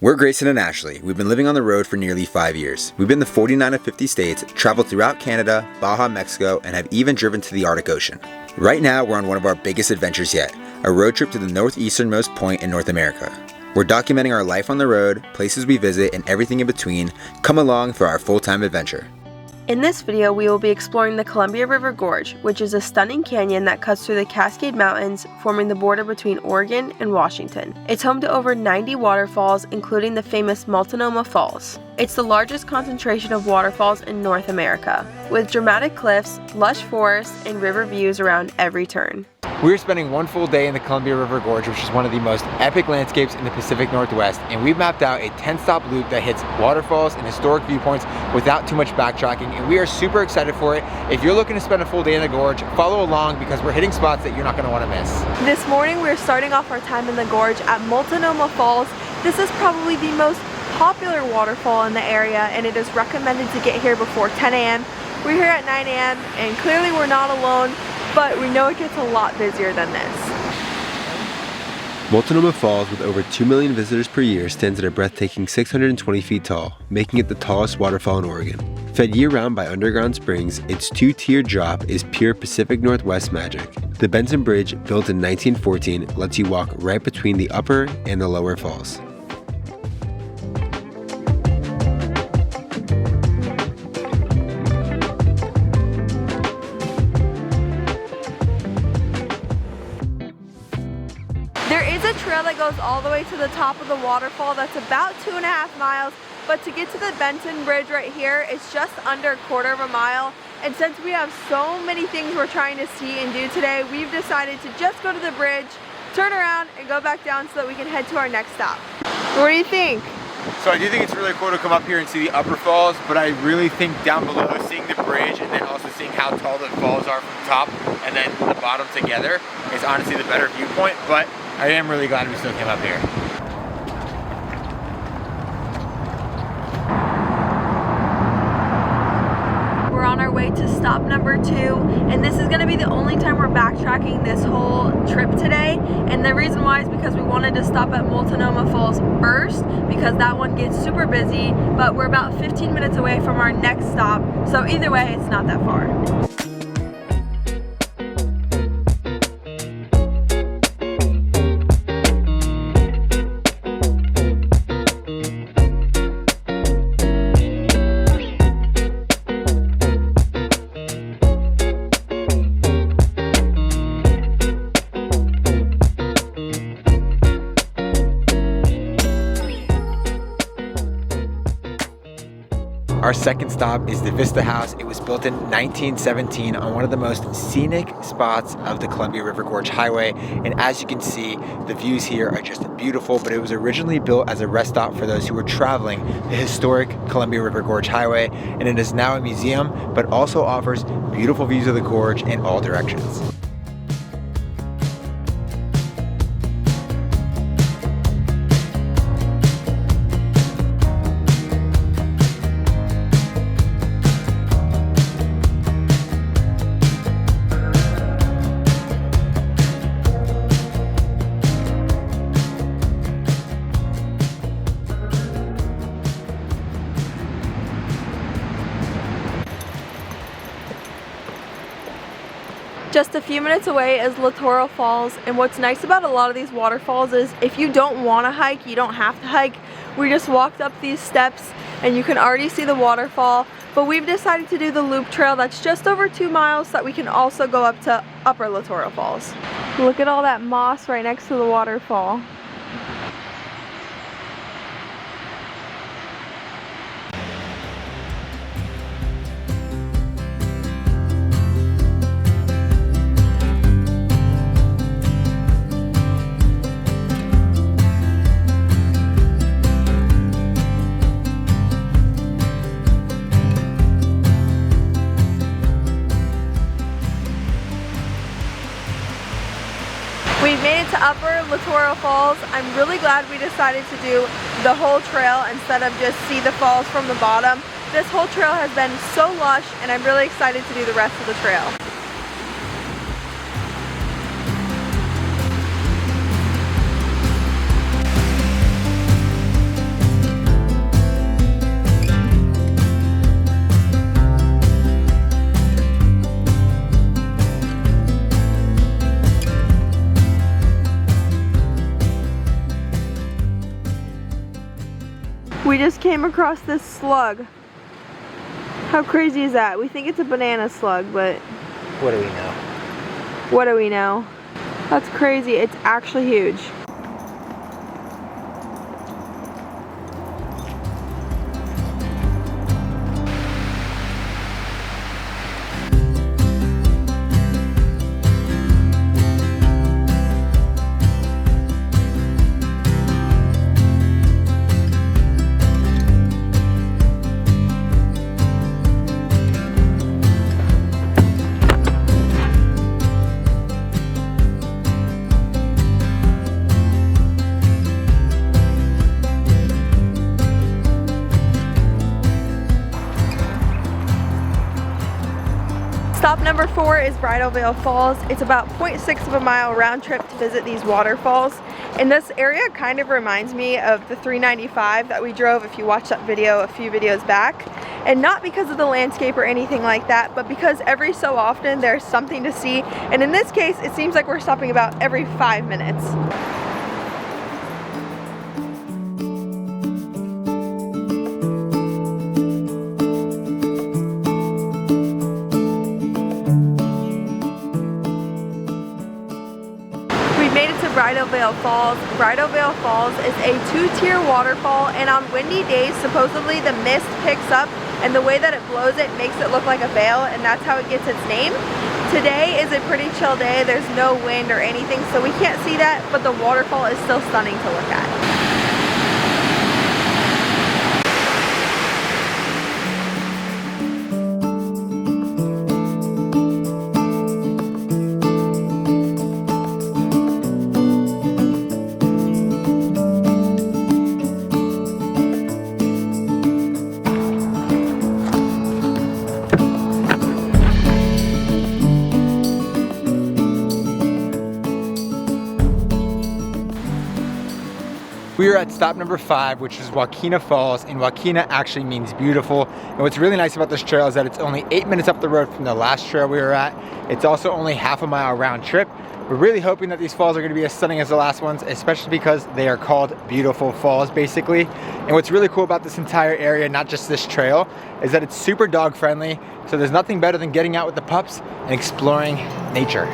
We're Grayson and Ashley. We've been living on the road for nearly 5 years. We've been to 49 of 50 states, traveled throughout Canada, Baja, Mexico, and have even driven to the Arctic Ocean. Right now, we're on one of our biggest adventures yet, a road trip to the northeasternmost point in North America. We're documenting our life on the road, places we visit, and everything in between. Come along for our full-time adventure. In this video, we will be exploring the Columbia River Gorge, which is a stunning canyon that cuts through the Cascade Mountains, forming the border between Oregon and Washington. It's home to over 90 waterfalls, including the famous Molanoma Falls. It's the largest concentration of waterfalls in North America, with dramatic cliffs, lush forests, and river views around every turn. We're spending one full day in the Columbia River Gorge, which is one of the most epic landscapes in the Pacific Northwest, and we've mapped out a 10-stop loop that hits waterfalls and historic viewpoints without too much backtracking, and we are super excited for it. If you're looking to spend a full day in the gorge, follow along because we're hitting spots that you're not going to want to miss. This morning, we're starting off our time in the gorge at Molanoma Falls. This is probably the most popular waterfall in the area, and it is recommended to get here before 10 a.m. We're here at 9 a.m. and clearly we're not alone, but we know it gets a lot busier than this. Molanoma Falls, with over 2 million visitors per year, stands at a breathtaking 620 feet tall, making it the tallest waterfall in Oregon. Fed year-round by underground springs, its two-tiered drop is pure Pacific Northwest magic. The Benson Bridge, built in 1914, lets you walk right between the upper and the lower falls. There is a trail that goes all the way to the top of the waterfall that's about 2.5 miles, but to get to the Benson Bridge right here, it's just under a quarter of a mile. And since we have so many things we're trying to see and do today, we've decided to just go to the bridge, turn around, and go back down so that we can head to our next stop. What do you think? So I do think it's really cool to come up here and see the upper falls, but I really think down below, seeing the bridge and then also seeing how tall the falls are from the top and then the bottom together is honestly the better viewpoint, but I am really glad we still came up here. We're on our way to stop number 2, and this is going to be the only time we're backtracking this whole trip today. And the reason why is because we wanted to stop at Molanoma Falls first, because that one gets super busy, but we're about 15 minutes away from our next stop, so either way, it's not that far. Our second stop is the Vista House. It was built in 1917 on one of the most scenic spots of the Columbia River Gorge Highway. And as you can see, the views here are just beautiful, but it was originally built as a rest stop for those who were traveling the historic Columbia River Gorge Highway. And it is now a museum, but also offers beautiful views of the gorge in all directions. Just a few minutes away is Loro Falls, and what's nice about a lot of these waterfalls is if you don't want to hike, you don't have to hike. We just walked up these steps and you can already see the waterfall, but we've decided to do the loop trail that's just over 2 miles so that we can also go up to upper Loro Falls. Look at all that moss right next to the waterfall. We've made it to upper Loro Falls. I'm really glad we decided to do the whole trail instead of just see the falls from the bottom. This whole trail has been so lush, and I'm really excited to do the rest of the trail. We just came across this slug. How crazy is that? We think it's a banana slug, but What do we know? what do we know? That's crazy. It's actually huge. Stop number 4 is Bridal Falls. It's about 0.6 of a mile round trip to visit these waterfalls. And this area kind of reminds me of the 395 that we drove if you watched that video a few videos back. And not because of the landscape or anything like that, but because every so often there's something to see. And in this case, it seems like we're stopping about every 5 minutes. Bridal Falls. Bridal Falls is a 2-tier waterfall, and on windy days supposedly the mist picks up and the way that it blows it makes it look like a veil, and that's how it gets its name. Today is a pretty chill day. There's no wind or anything, so we can't see that, but the waterfall is still stunning to look at. We are at stop number 5, which is Wina Falls, and Wina actually means beautiful. And what's really nice about this trail is that it's only 8 minutes up the road from the last trail we were at. It's also only half a mile round trip. We're really hoping that these falls are going to be as stunning as the last ones, especially because they are called beautiful falls basically. And what's really cool about this entire area, not just this trail, is that it's super dog friendly. So there's nothing better than getting out with the pups and exploring nature.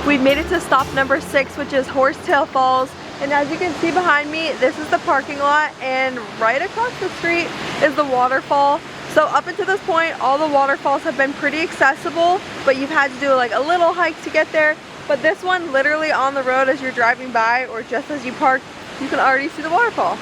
We've made it to stop number 6, which is Horsetail Falls. And as you can see behind me, this is the parking lot, and right across the street is the waterfall. So up until this point, all the waterfalls have been pretty accessible, but you've had to do like a little hike to get there. But this one, literally on the road as you're driving by or just as you park, you can already see the waterfall.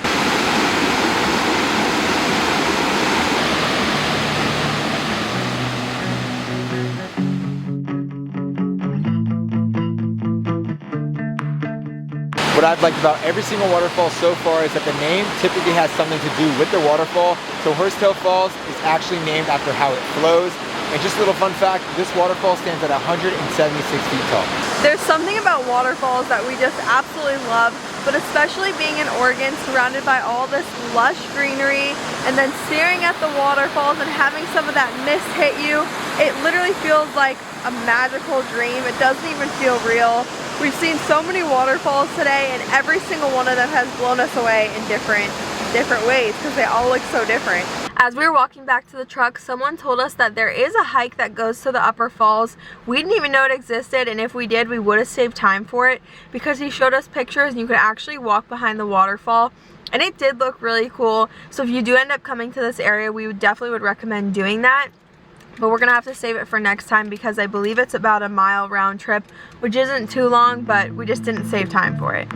What I've liked about every single waterfall so far is that the name typically has something to do with the waterfall. So Horsetail Falls is actually named after how it flows. And just a little fun fact, this waterfall stands at 176 feet tall. There's something about waterfalls that we just absolutely love, but especially being in Oregon, surrounded by all this lush greenery, and then staring at the waterfalls and having some of that mist hit you, it literally feels like a magical dream. It doesn't even feel real. We've seen so many waterfalls today, and every single one of them has blown us away in different ways because they all look so different. As we were walking back to the truck, someone told us that there is a hike that goes to the upper falls. We didn't even know it existed, and if we did, we would have saved time for it because he showed us pictures and you could actually walk behind the waterfall, and it did look really cool. So if you do end up coming to this area, we definitely would recommend doing that. But we're gonna have to save it for next time because I believe it's about a mile round trip, which isn't too long, but we just didn't save time for it.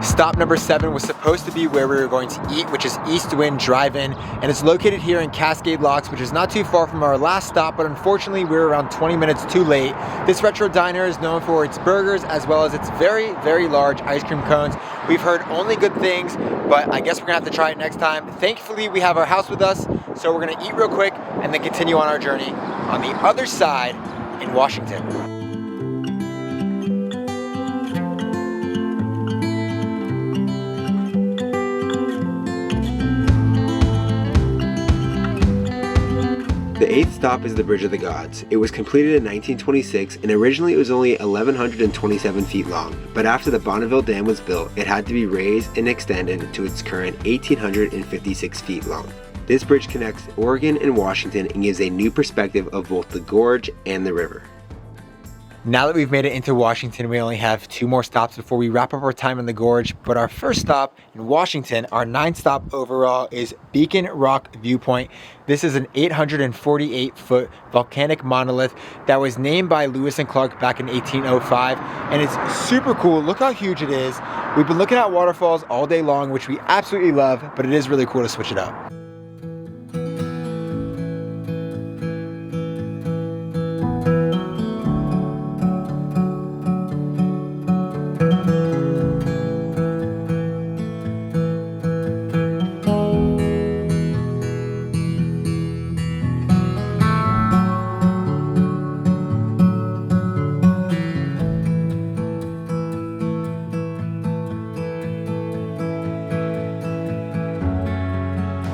Stop number 7 was supposed to be where we were going to eat, which is East Wind Drive-In, and it's located here in Cascade Locks, which is not too far from our last stop, but unfortunately we were around 20 minutes too late. This retro diner is known for its burgers as well as its very, very large ice cream cones. We've heard only good things, but I guess we're gonna have to try it next time. Thankfully, we have our house with us, so we're gonna eat real quick and then continue on our journey on the other side in Washington. The 8th stop is the Bridge of the Gods. It was completed in 1926 and originally it was only 1,127 feet long, but after the Bonneville Dam was built, it had to be raised and extended to its current 1,856 feet long. This bridge connects Oregon and Washington and gives a new perspective of both the gorge and the river. Now that we've made it into Washington, we only have 2 more stops before we wrap up our time in the gorge. But our first stop in Washington, our 9th stop overall, is Beacon Rock Viewpoint. This is an 848-foot volcanic monolith that was named by Lewis and Clark back in 1805. And it's super cool. Look how huge it is. We've been looking at waterfalls all day long, which we absolutely love, but it is really cool to switch it up.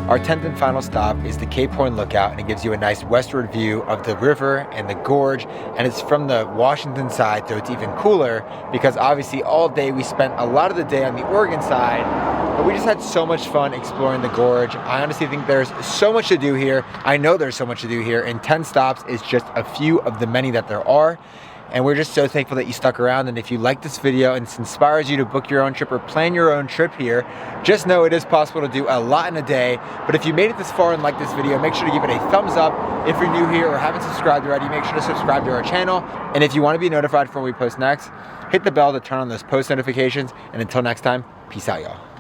Our 10th and final stop is the Cape Horn Lookout, and it gives you a nice westward view of the river and the gorge, and it's from the Washington side, so it's even cooler because obviously all day we spent a lot of the day on the Oregon side, but we just had so much fun exploring the gorge. I honestly think there's so much to do here. I know there's so much to do here, and 10 stops is just a few of the many that there are. And we're just so thankful that you stuck around. And if you like this video and this inspires you to book your own trip or plan your own trip here, just know it is possible to do a lot in a day. But if you made it this far and like this video, make sure to give it a thumbs up. If you're new here or haven't subscribed already, make sure to subscribe to our channel. And if you want to be notified for when we post next, hit the bell to turn on those post notifications. And until next time, peace out, y'all.